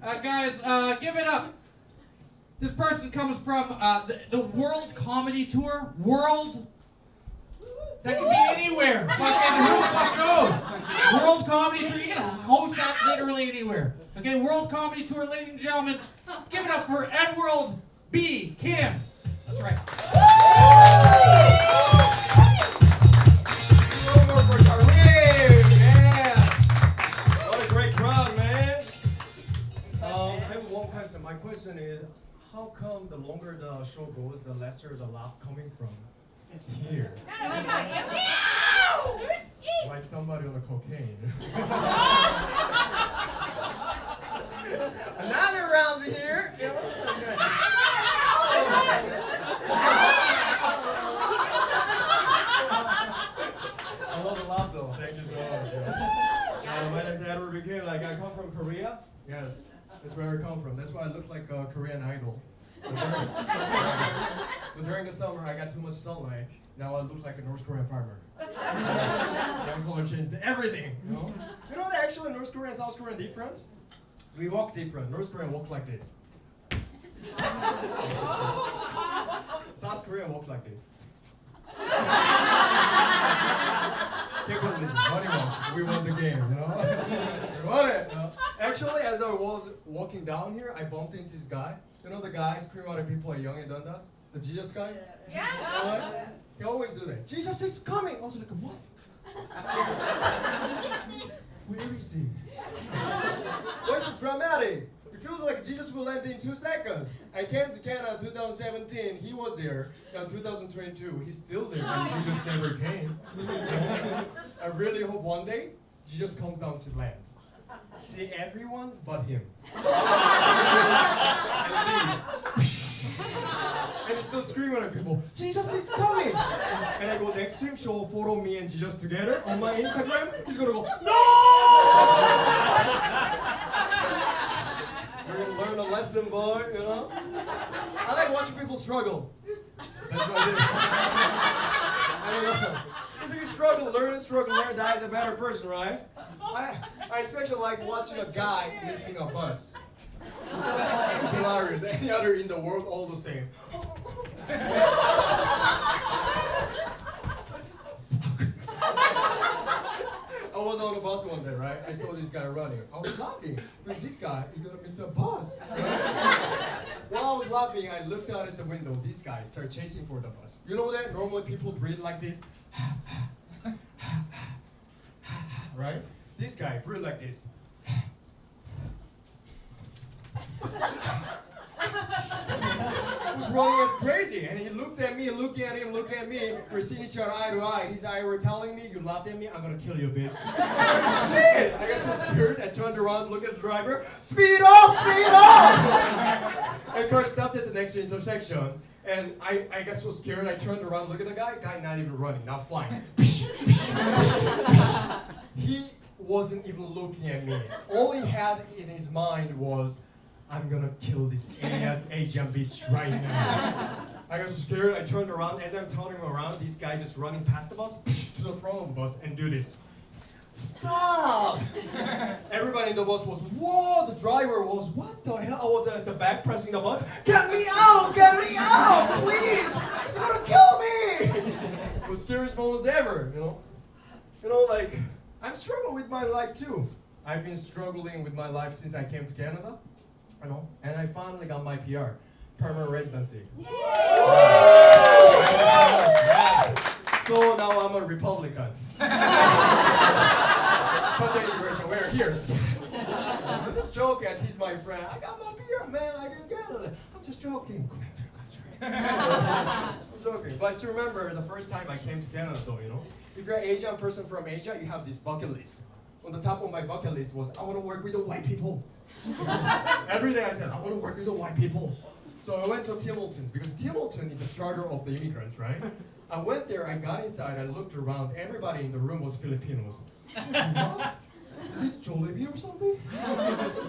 Guys, give it up. This person comes from the World Comedy Tour. World. That could be anywhere. Fucking who the fuck knows? World Comedy Tour. You can host that literally anywhere. Okay, World Comedy Tour, ladies and gentlemen. Give it up for Edward B. Kim. That's right. My question is, how come the longer the show goes, the lesser the laugh coming from here? Like somebody on the cocaine. Another round here. I love the laugh though. Thank you so much. My name is Edward B. Kim. Like I come from Korea. Yes. That's where I come from. That's why I look like a Korean idol. But during the summer, I got too much sunlight. Now I look like a North Korean farmer. Young color changed everything. You know that actually North Korea and South Korea are different? We walk different. North Korean walk like this. South Korea walk like this. We won the game, you know? We won it, you know? Actually, as I was walking down here, I bumped into this guy. You know the guy scream out at people at Young and Dundas? The Jesus guy? Yeah. You know what? He always do that. Jesus is coming! I was like, what? Where is he? Why so dramatic? It feels like Jesus will land in 2 seconds. I came to Canada in 2017, he was there. Now 2022, he's still there, and Jesus never came. I really hope one day, Jesus comes down to land. See everyone but him. And he's still screaming at people, Jesus is coming! And I go next to him, show photo me and Jesus together on my Instagram. He's gonna go, no! You're gonna learn a lesson, boy, you know? I like watching people struggle. That's what I do. I don't know. So you struggle, learn, die as a better person, right? I especially like watching a guy missing a bus. It's hilarious. Any other in the world, all the same. I was on a bus one day, right? I saw this guy running. I was laughing because this guy is gonna miss a bus. While I was laughing, I looked out at the window. This guy started chasing for the bus. You know that normally people breathe like this, right? This guy breathed like this. He was running as crazy, and he looked at me, looking at him, looking at me. We're seeing each other eye to eye. His eye were telling me, "You laughed at me, I'm gonna kill you, bitch." Shit! I got so scared. I turned around, looked at the driver. Speed up! Speed up! And car stopped at the next intersection, and I got so scared. I turned around, looked at the guy. Guy not even running, not flying. He wasn't even looking at me. All he had in his mind was, I'm gonna kill this Asian bitch right now. I got so scared, I turned around. As I'm turning around, this guy just running past the bus, to the front of the bus, and do this. Stop! Everybody in the bus was, whoa! The driver was, what the hell? I was at the back pressing the button. Get me out! Get me out! Please! He's gonna kill me! It was the scariest moments ever, you know? You know, like, I'm struggling with my life too. I've been struggling with my life since I came to Canada, you know, and I finally got my PR, permanent residency. So now I'm a Republican. But the immigration, we're here. I'm just joking, I tease my friend, I got my PR, man, I didn't get it. I'm just joking. Go back to your country. I'm joking. But I still remember the first time I came to Canada though, you know. If you're an Asian person from Asia, you have this bucket list. On the top of my bucket list was, I want to work with the white people. Every day I said, I want to work with the white people. So I went to Tim Hortons, because Tim Hortons is the starter of the immigrants, right? I went there, I got inside, I looked around, everybody in the room was Filipinos. What? Is this Jollibee or something?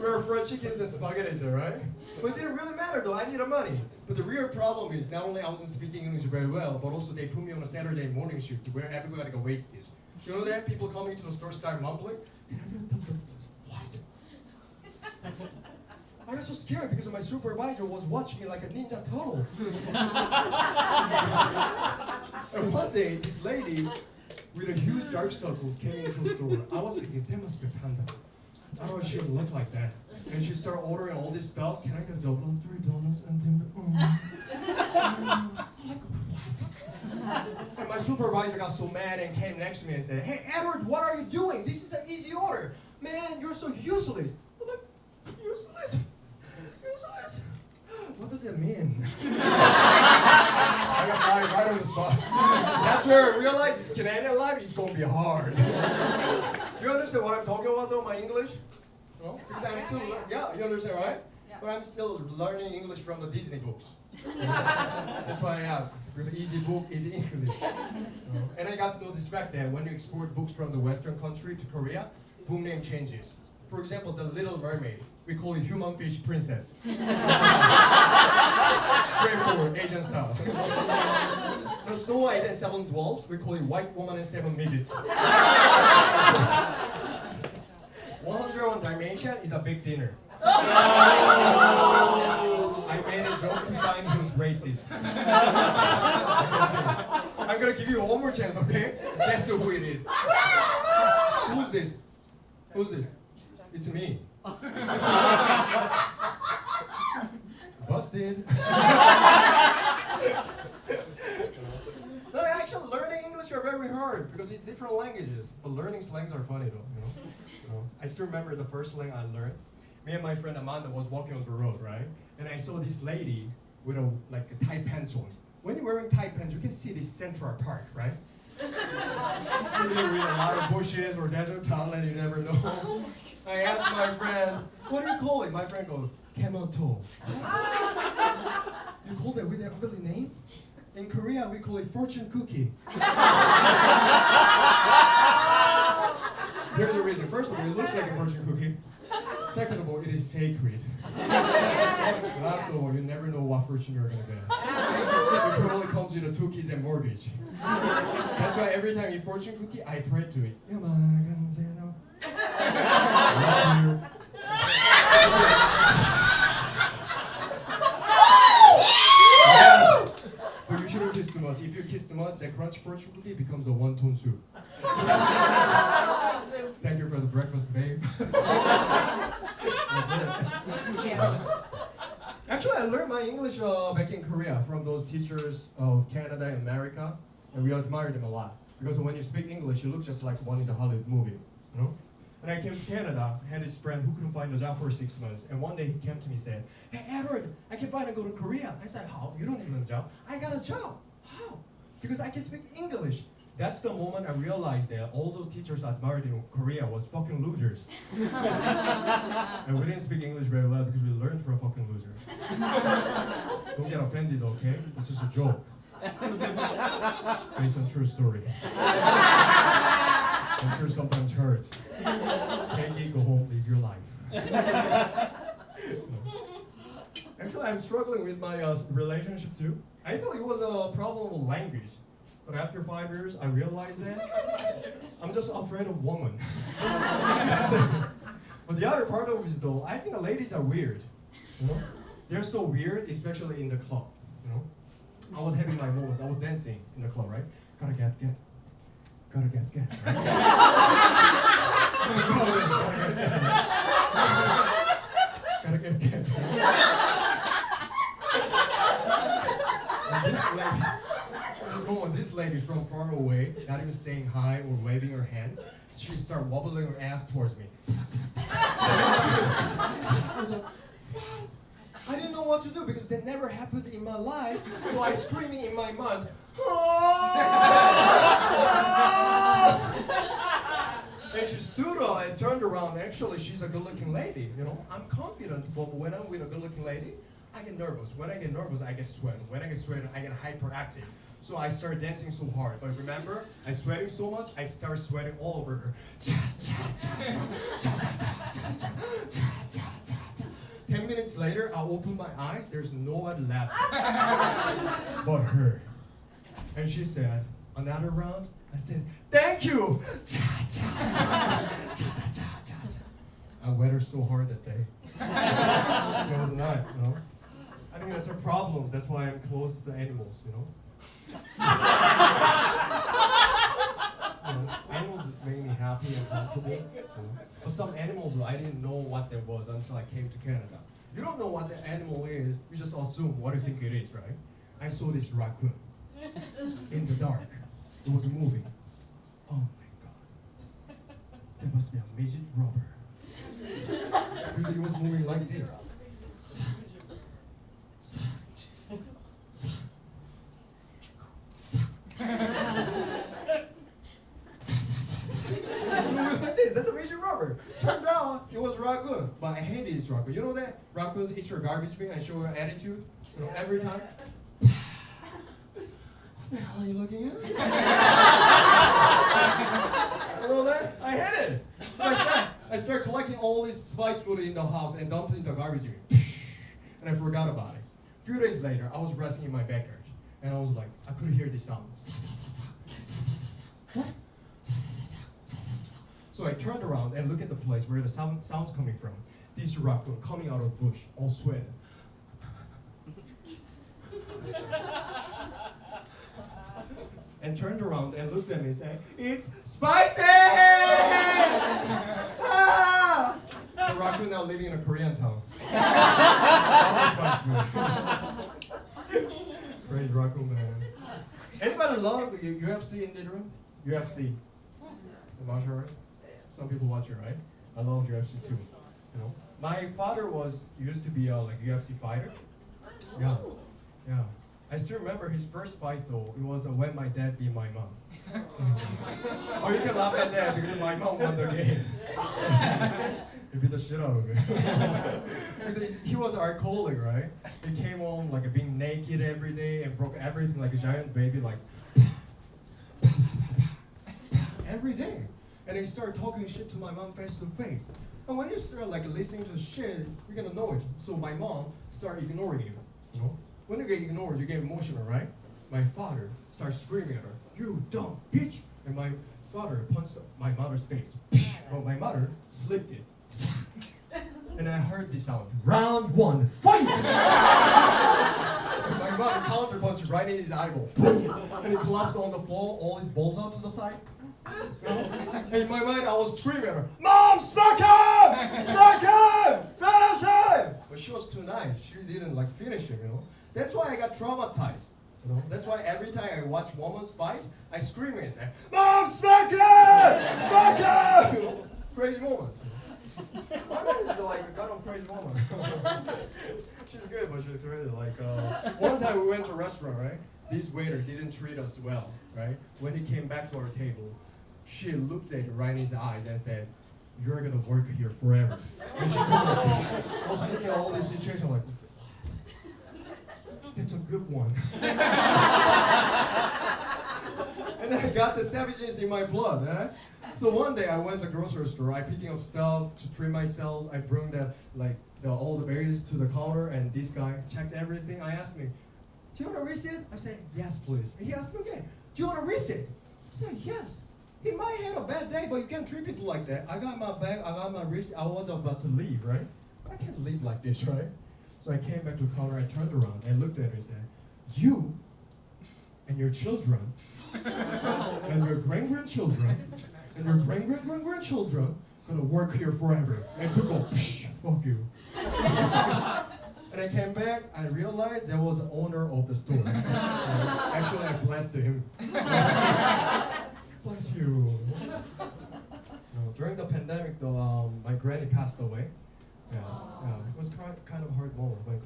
We're fried chickens and spaghetti, right? But it didn't really matter though, I needed money. But the real problem is, not only I wasn't speaking English very well, but also they put me on a Saturday morning shift where everybody got wasted. You know that? People coming to the store start mumbling. What? got so scared because my supervisor was watching me like a ninja turtle. And one day, this lady with a huge dark circles came into the store. I was thinking, that must be Panda. I don't know if she would look like that. And she started ordering all this stuff. Can I get a double, 3 donuts, and then I'm like, what? And my supervisor got so mad and came next to me and said, hey, Edward, what are you doing? This is an easy order. Man, you're so useless. I'm like, useless? Useless? What does it mean? I got fired right on the spot. That's where I realized this Canadian life is going to be hard. Do you understand what I'm talking about though, my English? No? Because I'm still, yeah, you understand, right? Yeah. But I'm still learning English from the Disney books. That's why I asked. Because easy book is English. And I got to know this fact that when you export books from the Western country to Korea, book name changes. For example, the Little Mermaid, we call it Human Fish Princess. Straightforward, Asian style. The Snow White and 7 Dwarfs, we call it White Woman and 7 Midgets. 101 Dalmatian is a big dinner. I made a joke to find who's racist. I'm gonna give you one more chance, okay? Guess who it is. Who's this? Who's this? It's me. Busted. No, actually, learning English are very hard because it's different languages. But learning slangs are funny though, I still remember the first slang I learned. Me and my friend Amanda was walking on the road, right? And I saw this lady with a tight pants on. When you're wearing tight pants, you can see this central part, right? With a lot of bushes or desert tunnel, you never know. I asked my friend, what do you call it? My friend goes, camel toe. You call that with that ugly name? In Korea, we call it fortune cookie. Here's the reason. First of all, it looks like a fortune cookie. Second of all, it is sacred. Last of all, you never know what fortune you're going to get. It probably comes with a 2 kids and mortgage. That's why every time you eat fortune cookie, I pray to it. Love you. But you shouldn't kiss too much. If you kiss too much, that crunchy fortune cookie becomes a one-tone soup. Thank you for the breakfast, babe. That's it. Actually, I learned my English back in Korea from those teachers of Canada and America, and we admire them a lot. Because when you speak English, you look just like one in the Hollywood movie, When I came to Canada, I had this friend who couldn't find a job for 6 months, and one day he came to me and said, hey Edward, I can finally go to Korea. I said, how? You don't need a job. I got a job. How? Because I can speak English. That's the moment I realized that all those teachers I admired in Korea was fucking losers. And we didn't speak English very well because we learned from fucking losers. Don't get offended, okay? It's just a joke. Based on true story. I'm sure sometimes hurts. Can't eat, go home, live your life. Actually, I'm struggling with my relationship too. I thought it was a problem with language. But after 5 years, I realized that I'm just afraid of women. But the other part of it is though, I think the ladies are weird. They're so weird, especially in the club. I was having my moments. I was dancing in the club, right? Gotta get. Gotta get. Right? Gotta get. And this lady from far away, not even saying hi or waving her hands, she started wobbling her ass towards me. I was like, I didn't know what to do because that never happened in my life. So I screaming in my mind. And she stood up and turned around. Actually, she's a good-looking lady. I'm confident, but when I'm with a good-looking lady, I get nervous. When I get nervous, I get sweaty. When I get sweaty, I get hyperactive. So I started dancing so hard. But remember, I sweating so much, I start sweating all over her. 10 minutes later, I open my eyes. There's no one left but her. And she said, another round? I said, thank you. I wet her so hard that day. right, you know. I think that's a problem. That's why I'm close to the animals, you know. Animals just make me happy and comfortable. You know? But some animals, I didn't know what that was until I came to Canada. You don't know what the animal is, you just assume what you think it is, right? I saw this raccoon in the dark. It was moving. Oh my god. There must be a magic rubber. Because it was moving like this. That's a magic rubber. Turned out it was raccoon, but I hated this raccoon. You know that raccoons eat your garbage bin and show your attitude, you know, every time. What the hell are you looking at? You know that? I hate it. So I started collecting all this spice food in the house and dumped it in the garbage bin. And I forgot about it. A few days later, I was resting in my backyard, and I was like, I could hear this sound. What? So I turned around and looked at the place where the sound's coming from. This raccoon coming out of the bush, all sweating. And turned around and looked at me and said, "It's spicy!" Ah! The raccoon now living in a Korean town. That was spicy. Praise raccoon, man. Anybody love UFC in the room? UFC. The martial art? Some people watch it, right? I love UFC too. You know, my father used to be a UFC fighter. Yeah, yeah. I still remember his first fight though. It was when my dad beat my mom. Or you can laugh at that because my mom won the game. He beat the shit out of me. Because he was an alcoholic, right? He came home like being naked every day and broke everything like a giant baby, like every day. And he started talking shit to my mom face to face. And when you start listening to shit, you're gonna know it. So my mom started ignoring him. You know, when you get ignored, you get emotional, right? My father started screaming at her, "You dumb bitch!" And my father punched my mother's face. But my mother slipped it. And I heard this sound. Round one, fight! And my mother counter punched right in his eyeball. And he collapsed on the floor, all his balls out to the side. And in my mind, I was screaming at her, "Mom, smack him! Smack him! Finish him!" But she was too nice. She didn't finish him, you know. That's why I got traumatized. You know, that's why every time I watch women fight, I scream at them, "Mom, smack him! Smack him!" Crazy woman. My mom is a kind of crazy woman. She's good, but she's crazy. One time we went to a restaurant, right? This waiter didn't treat us well, right? When he came back to our table, she looked at right in his eyes and said, "You're gonna work here forever." And she told me, I was looking at all this situation like, that's a good one. And I got the savageness in my blood, right? So one day I went to a grocery store, I picking up stuff to treat myself, I bring all the berries to the counter, and this guy checked everything. I asked me, "Do you want a receipt?" I said, "Yes, please." And he asked me again, "Do you want a receipt?" I said, "Yes." He might have a bad day, but you can't treat people like that. I got my bag, I got my receipt, I was about to leave, right? I can't leave like this, right? So I came back to the counter, I turned around and looked at him and said, "You and your children and your grandchildren and your grandchildren gonna work here forever." And to go, fuck you. And I came back, I realized there was the owner of the store. Actually, I blessed him. Bless you. No, during the pandemic, though, my granny passed away. Yes, yeah, it was kind of a hard moment when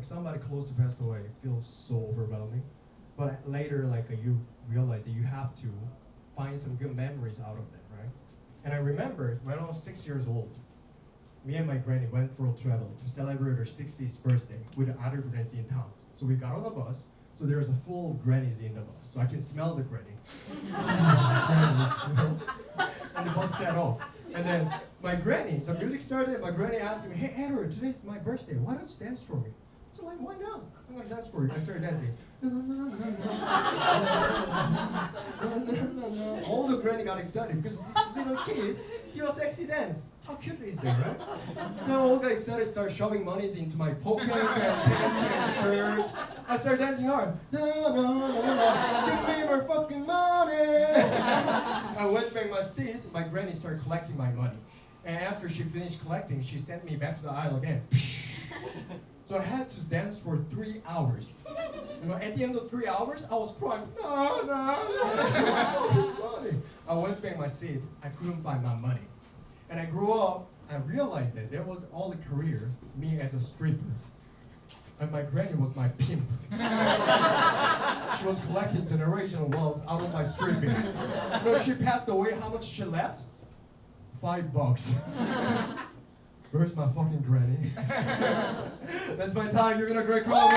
somebody close to passed away. It feels so overwhelming. But later, you realize that you have to find some good memories out of that, right? And I remember when I was 6 years old, me and my granny went for a travel to celebrate her 60th birthday with other grannies in town. So we got on the bus. So there's a full of grannies in the bus. So I can smell the granny. Grannies, you know? And the bus set off. And then my granny, the music started, my granny asked me, "Hey Edward, today's my birthday. Why don't you dance for me?" So why not? I'm gonna dance for you. I started dancing. All the granny got excited because this little kid, he was sexy dance. How cute is that, right? Then all got excited, started shoving monies into my pockets and pants and shirts. I started dancing hard. No, give me your fucking money. I went back my seat. My granny started collecting my money. And after she finished collecting, she sent me back to the aisle again. So I had to dance for 3 hours. At the end of 3 hours, I was crying. No. I went back my seat. I couldn't find my money. And I grew up, I realized that there was all the career, me as a stripper. And my granny was my pimp. She was collecting generational wealth out of my stripping. She passed away, how much she left? $5. Where's my fucking granny? That's my time. You've been a great crowd.